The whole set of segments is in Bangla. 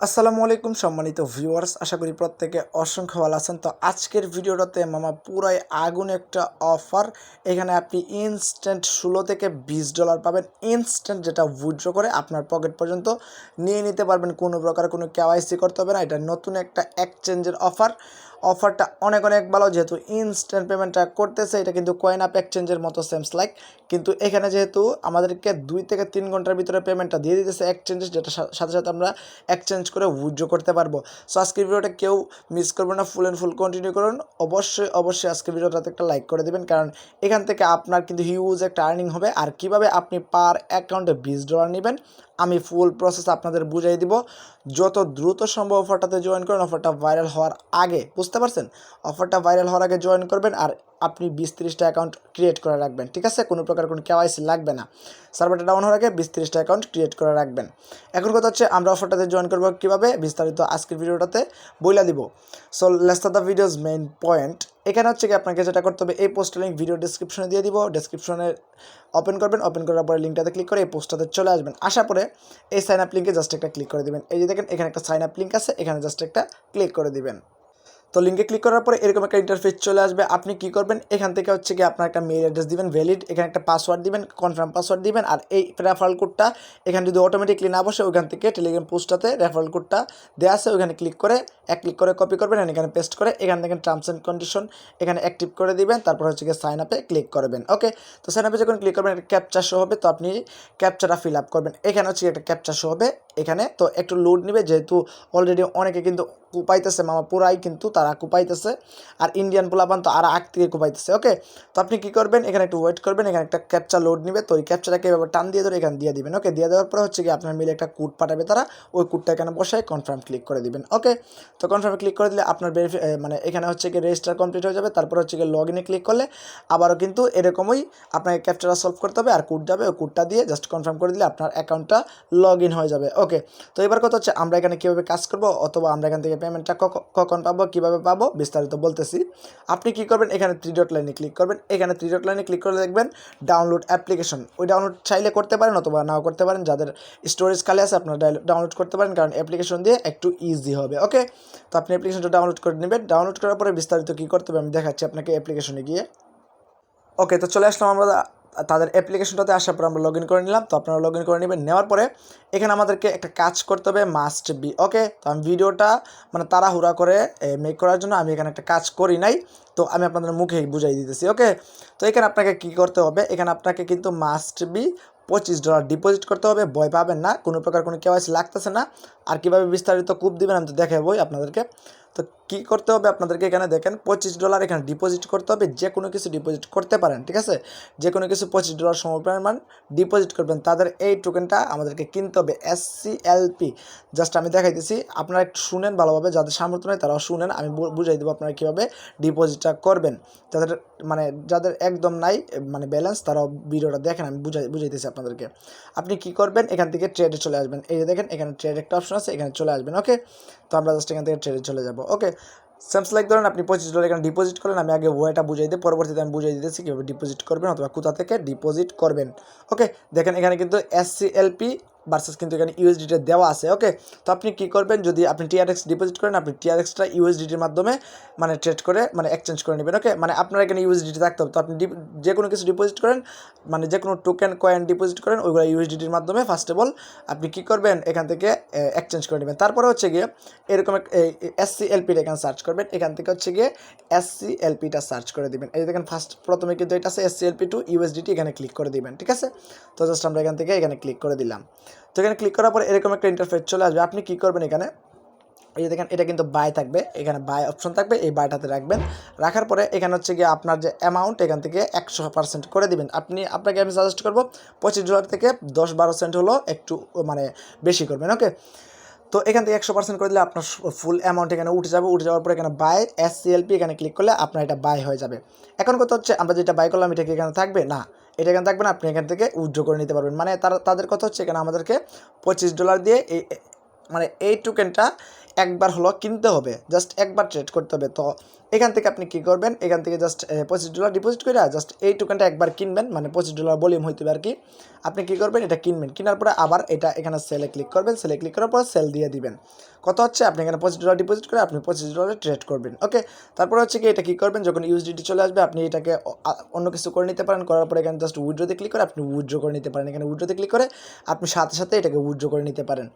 আসসালামু আলাইকুম সম্মানিত ভিউয়ার্স, আশা করি প্রত্যেকে অসংখ্য ভালো আছেন। তো আজকের ভিডিওটাতে মামা পুরাই আগুন একটা অফার। এখানে আপনি ইনস্ট্যান্ট 16 থেকে $20 পাবেন, ইনস্ট্যান্ট, যেটা উইথড্র করে আপনার পকেট পর্যন্ত নিয়ে নিতে পারবেন। কোনো প্রকার কোনো কেওয়াইসি করতে হবে না। এটা নতুন একটা এক্সচেঞ্জের অফার। অফারটা অনেক অনেক ভালো, যেহেতু ইনস্ট্যান্ট পেমেন্টটা করতেছে। এটা কিন্তু কয়েন আপ এক্সচেঞ্জের মতো সেমস লাইক, কিন্তু এখানে যেহেতু আমাদেরকে 2 থেকে 3 ঘন্টার ভিতরে পেমেন্টটা দিয়ে দিতেছে এক্সচেঞ্জের, যেটা সাথে সাথে আমরা এক্সচেঞ্জ করে উইথড্র করতে পারবো। সো আজকের ভিডিওটা কেউ মিস করবে না, ফুল অ্যান্ড ফুল কন্টিনিউ করুন। অবশ্যই আজকের ভিডিওটাতে একটা লাইক করে দেবেন, কারণ এখান থেকে আপনার কিন্তু হিউজ একটা আর্নিং হবে। আর কিভাবে আপনি পার অ্যাকাউন্টে $20 নেবেন আমি ফুল প্রসেস আপনাদের বুঝিয়ে দিব। যত দ্রুত সম্ভব অফারটাতে জয়েন করেন, অফারটা ভাইরাল হওয়ার আগে, বুঝতে পারছেন? অফারটা ভাইরাল হওয়ার আগে জয়েন করবেন, আর আপনি 20-30টা অ্যাকাউন্ট ক্রিয়েট করে রাখবেন, ঠিক আছে? কোনো প্রকার কোনো কেওয়াইসি লাগবে না। সার্ভারটা ডাউন হওয়ার আগে 20-30টা অ্যাকাউন্ট ক্রিয়েট করে রাখবেন। এখন কথা হচ্ছে আমরা অফারটাতে জয়েন করবো কীভাবে, বিস্তারিত আজকের ভিডিওটাতে বইলা দিব। So let's start the videos main point. এখানে হচ্ছে কি আপনাকে যেটা করতে হবে, এই পোস্টের লিঙ্ক ভিডিও ডিসক্রিপশনে দিয়ে দিব। ডিসক্রিপশনে ওপেন করবেন, ওপেন করার পরে লিঙ্কটাতে ক্লিক করে এই পোস্টটাতে চলে আসবেন। আসার পরে এই সাইন আপ লিঙ্কে জাস্ট একটা ক্লিক করে দিবেন। এই যে দেখেন এখানে একটা সাইন আপ লিঙ্ক আছে, এখানে জাস্ট একটা ক্লিক করে দিবেন। তো লিঙ্কে ক্লিক করার পরে এরকম একটা ইন্টারফেস চলে আসবে। আপনি কি করবেন, এখান থেকে হচ্ছে কি আপনার একটা মেইল অ্যাড্রেস দিবেন ভ্যালিড, এখানে একটা পাসওয়ার্ড দিবেন, কনফার্ম পাসওয়ার্ড দিবেন। আর এই রেফারেল কোডটা এখানে যদি অটোমেটিকলি না বসে, ওইখান থেকে টেলিগ্রাম পোস্টটাতে রেফারেল কোডটা দেওয়া আছে, ওইখানে ক্লিক করে কপি করবেন, এখানে পেস্ট করে এখান থেকে টার্মস অ্যান্ড কন্ডিশন এখানে অ্যাক্টিভ করে দিবেন। তারপর হচ্ছে কি সাইন আপে ক্লিক করবেন। ওকে, তো সাইন আপে যখন ক্লিক করবেন একটা ক্যাপচা শো হবে, তো আপনি ক্যাপচাটা ফিল আপ করবেন। এখানে হচ্ছে একটা ক্যাপচা শো হবে এখানে, তো একটু লোড নেবে, যেহেতু অলরেডি অনেকে কিন্তু কুপাইতেছে মামা, পুরাই কিন্তু তারা কুপাইতেছে। আর ইন্ডিয়ান পোলাপান তো আর আগ থেকে কুপাইতেছে। ওকে, তো আপনি কী করবেন, এখানে একটু ওয়েট করবেন, এখানে একটা ক্যাপচা লোড নেবে, তো ওই ক্যাপচাটাকে এভাবে টান দিয়ে ধরে এখানে দিয়ে দিবেন। ওকে, দিয়ে দেওয়ার পরে হচ্ছে কি আপনার মিলে একটা কোড পাঠাবে তারা, ওই কোডটা এখানে বসায় কনফার্ম ক্লিক করে দিবেন। ওকে, তো কনফার্মে ক্লিক করে দিলে আপনার মানে এখানে হচ্ছে কি রেজিস্টার কমপ্লিট হয়ে যাবে। তারপর হচ্ছে কি লগ ইনে ক্লিক করলে আবারও কিন্তু এরকমই আপনাকে ক্যাপচাটা সলভ করতে হবে, আর কোড যাবে, ওই কোডটা দিয়ে জাস্ট কনফার্ম করে দিলে আপনার অ্যাকাউন্টটা লগ ইন হয়ে যাবে। ওকে, তো এবার কথা হচ্ছে আমরা এখানে কীভাবে কাজ করবো, অথবা আমরা এখান থেকে পেমেন্টটা কখন পাবো, কীভাবে পাবো, বিস্তারিত বলতেছি। আপনি কি করবেন, এখানে 3 ডট লাইনে ক্লিক করবেন। এখানে 3 ডট লাইনে ক্লিক করে দেখবেন ডাউনলোড অ্যাপ্লিকেশন। ওই ডাউনলোড চাইলে করতে পারেন অথবা নাও করতে পারেন, যাদের স্টোরেজ খালি আছে আপনারা ডাউনলোড করতে পারেন, কারণ অ্যাপ্লিকেশন দিয়ে একটু ইজি হবে। ওকে, তো আপনি অ্যাপ্লিকেশনটা ডাউনলোড করে নেবেন। ডাউনলোড করার পরে বিস্তারিত কী করতে হবে আমি দেখাচ্ছি আপনাকে অ্যাপ্লিকেশনে গিয়ে। ওকে, তো চলে আসলাম আমরা তাদের অ্যাপ্লিকেশনটাতে। আসার পর আমরা লগ ইন করে নিলাম, তো আপনারা লগ ইন করে নেবেন। নেওয়ার পরে এখানে আমাদেরকে একটা কাজ করতে হবে, মাস্ট বি। ওকে, তো আমি ভিডিওটা মানে তাড়াহুড়া করে মেক করার জন্য আমি এখানে একটা কাজ করি নাই, তো আমি আপনাদের মুখেই বুঝাই দিতেছি। ওকে, তো এখানে আপনাকে কী করতে হবে, এখানে আপনাকে কিন্তু মাস্ট বি $25 ডিপোজিট করতে হবে। ভয় পাবেন না, কোনো প্রকার কোনো কেওয়াইসি লাগতেছে না। আর কীভাবে বিস্তারিত কূপ দিবেন আমি তো দেখাবই আপনাদেরকে। তো কী করতে হবে আপনাদেরকে, এখানে দেখেন $25 এখানে ডিপোজিট করতে হবে। যে কোনো কিছু ডিপোজিট করতে পারেন, ঠিক আছে? যে কোনো কিছু $25 সমপরিমাণ ডিপোজিট করবেন। তাদের এই টোকেনটা আমাদেরকে কিনতে হবে, SCLP। জাস্ট আমি দেখাইতেছি, আপনারা একটু শুনেন ভালোভাবে, যাদের সামর্থ্য নেই তারাও শুনেন, আমি বুঝাই দেবো আপনারা কীভাবে ডিপোজিটটা করবেন। যাদের একদম নাই মানে ব্যালেন্স, তারাও ভিডিওটা দেখেন, আমি বুঝাইতেছি আপনাদেরকে। আপনি কি করবেন, এখান থেকে ট্রেডে চলে আসবেন। এই যে দেখেন এখানে ট্রেড একটা অপশন আছে, এখানে চলে আসবেন। ওকে, তো আমরা জাস্ট এখান থেকে ট্রেডে চলে যাবো। ওকে, সেমস লাইক ধরেন আপনি $25 এখানে ডিপোজিট করেন। আমি আগে ওয়েটা বুঝাই দিই, পরবর্তীতে আমি বুঝাই দিতেছি কীভাবে ডিপোজিট করবেন অথবা কোথা থেকে ডিপোজিট করবেন। ওকে, দেখেন এখানে কিন্তু SCLP ভার্সেস কিন্তু এখানে ইউএসডিটি দেওয়া আছে। ওকে, তো আপনি কী করবেন, যদি আপনি TRX ডিপোজিট করেন, আপনি TRXটা ইউএসডিটির মাধ্যমে মানে ট্রেড করে মানে এক্সচেঞ্জ করে নেবেন। ওকে, মানে আপনার এখানে ইউএসডিটি থাকতে হবে। তো আপনি যে কোনো কিছু ডিপোজিট করেন, মানে যে কোনো টোকেন কয়েন ডিপোজিট করেন, ওইগুলো ইউএসডিটির মাধ্যমে ফার্স্ট অফ অল আপনি কী করবেন, এখান থেকে এক্সচেঞ্জ করে নেবেন। তারপরে হচ্ছে গিয়ে এরকম SCLPটা এখানে সার্চ করবেন। এখান থেকে হচ্ছে গিয়ে SCLPটা সার্চ করে দিবেন। এই দেখেন প্রথমে কিন্তু এটা আছে SCLP টু USDT, এখানে ক্লিক করে দিবেন, ঠিক আছে? তো জাস্ট আমরা এখান থেকে এখানে ক্লিক করে দিলাম। তো এখানে ক্লিক করার পর এরকম একটা ইন্টারফেস চলে আসবে। আপনি কী করবেন, এখানে এই যে দেখেন এটা কিন্তু বাই থাকবে, এখানে বাই অপশন থাকবে, এই বাইটাতে রাখবেন। রাখার পরে এখানে হচ্ছে গিয়ে আপনার যে অ্যামাউন্ট এখান থেকে 100% করে দিবেন। আপনাকে আমি সাজেস্ট করবো $25 থেকে 10-12 সেন্ট হলো একটু মানে বেশি করবেন। ওকে, তো এখান থেকে 100% করে দিলে আপনার ফুল অ্যামাউন্ট এখানে উঠে যাবে। উঠে যাওয়ার পর এখানে বাই SCLP এখানে ক্লিক করলে আপনার এটা বাই হয়ে যাবে। এখন কথা হচ্ছে আমরা যেটা বাই করলাম এটা কি এখানে থাকবে না, এটা এখানে থাকবে না, আপনি এখান থেকে উইথড্র করে নিতে পারবেন। মানে তাদের কথা হচ্ছে এখানে আমাদেরকে $25 দিয়ে মানে এই টোকেনটা একবার হলো কিনতে হবে, জাস্ট একবার ট্রেড করতে হবে। তো এখান থেকে আপনি কী করবেন, এখান থেকে জাস্ট $25 ডিপোজিট করে জাস্ট এই টোকেনটা একবার কিনবেন, মানে $25 ভলিউম হইতে হবে আর কি। আপনি কী করবেন, এটা কিনবেন, কেনার পরে আবার এটা এখানে সেলে ক্লিক করবেন, সেলে ক্লিক করার পর সেল দিয়ে দিবেন। কত হচ্ছে আপনি এখানে $25 ডিপোজিট করে আপনি $25 ট্রেড করবেন। ওকে, তারপর হচ্ছে কি এটা কী করবেন, যখন ইউএসডিটি চলে আসবে আপনি এটাকে অন্য কিছু করে নিতে পারেন। করার পরে এখানে জাস্ট উইথড্রোতে ক্লিক করে আপনি উইথড্রো করে নিতে পারেন। এখানে উইথড্রোতে ক্লিক করে আপনি সাথে সাথে এটাকে উইথড্রো করে নিতে পারেন।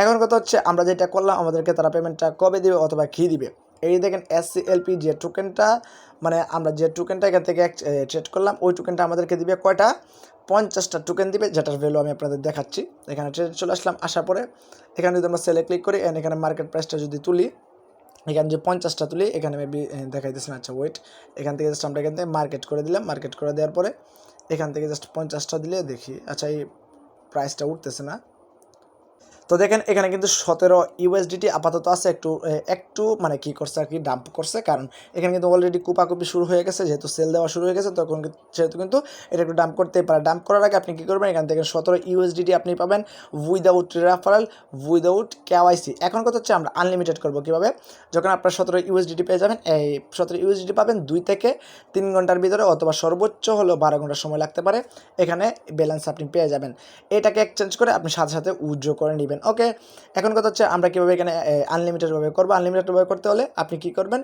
এখন কথা হচ্ছে আমরা যেটা করলাম আমাদেরকে তারা পেমেন্টটা কবে দিবে অথবা কী দিবে। এই দেখেন SCLP যে টোকেনটা, মানে আমরা যে টোকেনটা এখান থেকে ট্রেড করলাম ওই টোকেনটা আমাদেরকে দিবে কয়টা, 50টা টোকেন দিবে, যেটার ভ্যালু আমি আপনাদের দেখাচ্ছি। এখানে ট্রেড চলে আসলাম, আসার পরে এখানে যদি আমরা সেলে ক্লিক করি এখানে মার্কেট প্রাইসটা যদি তুলি, এখানে যে 50টা তুলি এখানে মেবি দেখাইতেছে না। আচ্ছা ওয়েট, এখান থেকে জাস্ট আমরা এখান থেকে মার্কেট করে দিলাম। মার্কেট করে দেওয়ার পরে এখান থেকে জাস্ট 50টা দিলে দেখি, আচ্ছা এই প্রাইসটা উঠতেছে না। তো দেখেন এখানে কিন্তু 17 USDT আপাতত আছে, একটু মানে কী করছে আর কি, ডাম্প করছে, কারণ এখানে কিন্তু অলরেডি কুপাকুপি শুরু হয়ে গেছে, যেহেতু সেল দেওয়া শুরু হয়ে গেছে তখন সেহেতু কিন্তু এটা একটু ডাম্প করতেই পারে। ডাম্প করার আগে আপনি কী করবেন, এখান থেকে 17 USDT আপনি পাবেন উইদাউট রেফারেল, উইদাউট KYC। এখন কথা হচ্ছে আমরা আনলিমিটেড করবো কীভাবে, যখন আপনার 17 USDT পেয়ে যাবেন, এই 17 USDT পাবেন 2 থেকে 3 ঘন্টার ভিতরে, অথবা সর্বোচ্চ হলেও 12 ঘন্টা সময় লাগতে পারে, এখানে ব্যালেন্স আপনি পেয়ে যাবেন। এটাকে এক্সচেঞ্জ করে আপনি সাথে সাথে উইথড্র করে নেবেন। ওকে, এখন কথা হচ্ছে আমরা কীভাবে এখানে আনলিমিটেডভাবে করবো। আনলিমিটেডভাবে করতে হলে আপনি কী করবেন,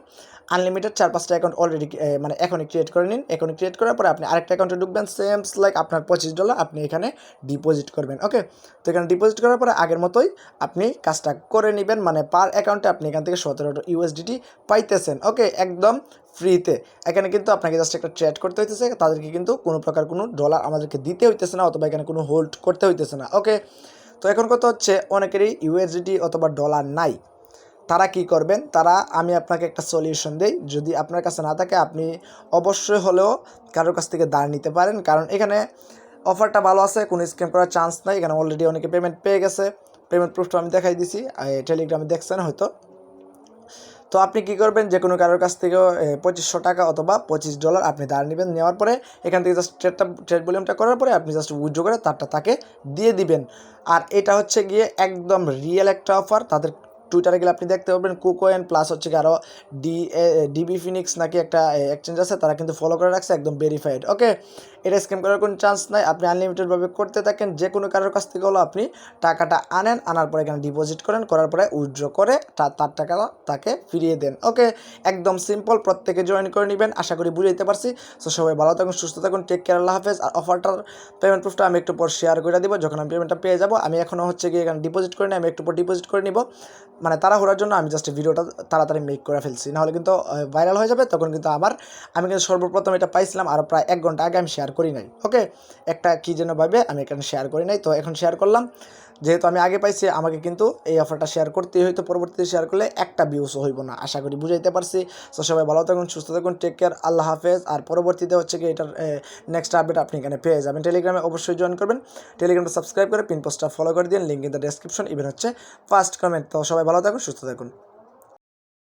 আনলিমিটেড 4-5টা অ্যাকাউন্ট অলরেডি মানে এখনই ক্রিয়েট করে নিন। এখনই ক্রিয়েট করার পরে আপনি আরেকটা অ্যাকাউন্টে ঢুকবেন, সেমস লাইক আপনার $25 আপনি এখানে ডিপোজিট করবেন। ওকে, তো এখানে ডিপোজিট করার পরে আগের মতোই আপনি কাজটা করে নেবেন, মানে পার অ্যাকাউন্টে আপনি এখান থেকে 17 USDT পাইতেছেন। ওকে, একদম ফ্রিতে। এখানে কিন্তু আপনাকে জাস্ট একটা ট্রেড করতে হইতেছে, তাদেরকে কিন্তু কোনো প্রকার কোনো ডলার আমাদেরকে দিতে হইতেছে না, অথবা এখানে কোনো হোল্ড করতে হইতেছে না। ওকে, তো এখন কথা হচ্ছে অনেকেরই USDT অথবা ডলার নাই, তারা কি করবেন, আমি আপনাকে একটা সলিউশন দেই। যদি আপনার কাছে না থাকে আপনি অবশ্যই হলেও কারোর কাছ থেকে ধার নিতে পারেন, কারণ এখানে অফারটা ভালো আছে, কোনো স্ক্যাম করার চান্স নাই। এখানে অলরেডি অনেকে পেমেন্ট পেয়ে গেছে, পেমেন্ট প্রুফটা আমি দেখাই দিছি, টেলিগ্রামে দেখছেন হয়তো। তো আপনি কী করবেন, যে কোনো কারোর কাছ থেকেও $2500 অথবা $25 আপনি ধার নেবেন। নেওয়ার পরে এখান থেকে জাস্ট ট্রেড ভলিউমটা করার পরে আপনি জাস্ট উইথড্র করে তারটা তাকে দিয়ে দিবেন। আর এটা হচ্ছে গিয়ে একদম রিয়েল একটা অফার। তাদের টুইটারে গেলে আপনি দেখতে পাবেন কুকোয়েন প্লাস হচ্ছে কি আরও ডিবি ফিনিক্স নাকি একটা এক্সচেঞ্জ আছে, তারা কিন্তু ফলো করে রাখছে, একদম ভেরিফাইড। ওকে, এটা স্ক্যাম করার কোনো চান্স নাই। আপনি আনলিমিটেডভাবে করতে থাকেন, যে কোনো কারোর কাছ থেকে হলো আপনি টাকাটা আনেন, আনার পরে এখানে ডিপোজিট করেন, করার পরে উইথড্র করে তার টাকা তাকে ফিরিয়ে দেন। ওকে, একদম সিম্পল, প্রত্যেকে জয়েন করে নেবেন। আশা করি বুঝাইতে পারছি। সো সবাই ভালো থাকুন, সুস্থ থাকুন, টেক কেয়ার, আল্লাহ হাফেজ। আর অফারটার পেমেন্ট প্রুফটা আমি একটু পর শেয়ার করে দিব, যখন আমি পেমেন্টটা পেয়ে যাবো। আমি এখনও হচ্ছে গিয়ে এখানে ডিপোজিট করে নিই, আমি একটু পর ডিপোজিট করে নিব, মানে তাড়াহুড়ার জন্য আমি জাস্ট ভিডিওটা তাড়াতাড়ি মেক করে ফেলছি, নাহলে কিন্তু ভাইরাল হয়ে যাবে। তখন কিন্তু আমি কিন্তু সর্বপ্রথম এটা পাইছিলাম আর প্রায় 1 ঘন্টা আগে, আমি শেয়ার করি নাই। ওকে, একটা কী যেন ভাবে আমি এখানে শেয়ার করি নাই, তো এখন শেয়ার করলাম। যেহেতু আমি আগে পাইছি, আমাকে কিন্তু এই অফারটা শেয়ার করতেই হয়তো, পরবর্তীতে শেয়ার করলে একটা ভিউসও হইব না। আশা করি বুঝাইতে পারছি। তো সবাই ভালো থাকুন, সুস্থ থাকুন, টেক কেয়ার, আল্লাহ হাফেজ। আর পরবর্তীতে হচ্ছে কি এটার নেক্সট আপডেট আপনি এখানে পেয়ে যাবেন। টেলিগ্রামে অবশ্যই জয়েন করবেন, টেলিগ্রামটা সাবস্ক্রাইব করে পিন পোস্টটা ফলো করে দিন, link in the description, even হচ্ছে ফার্স্ট কমেন্ট। তো সবাই ভালো থাকুন, সুস্থ থাকুন।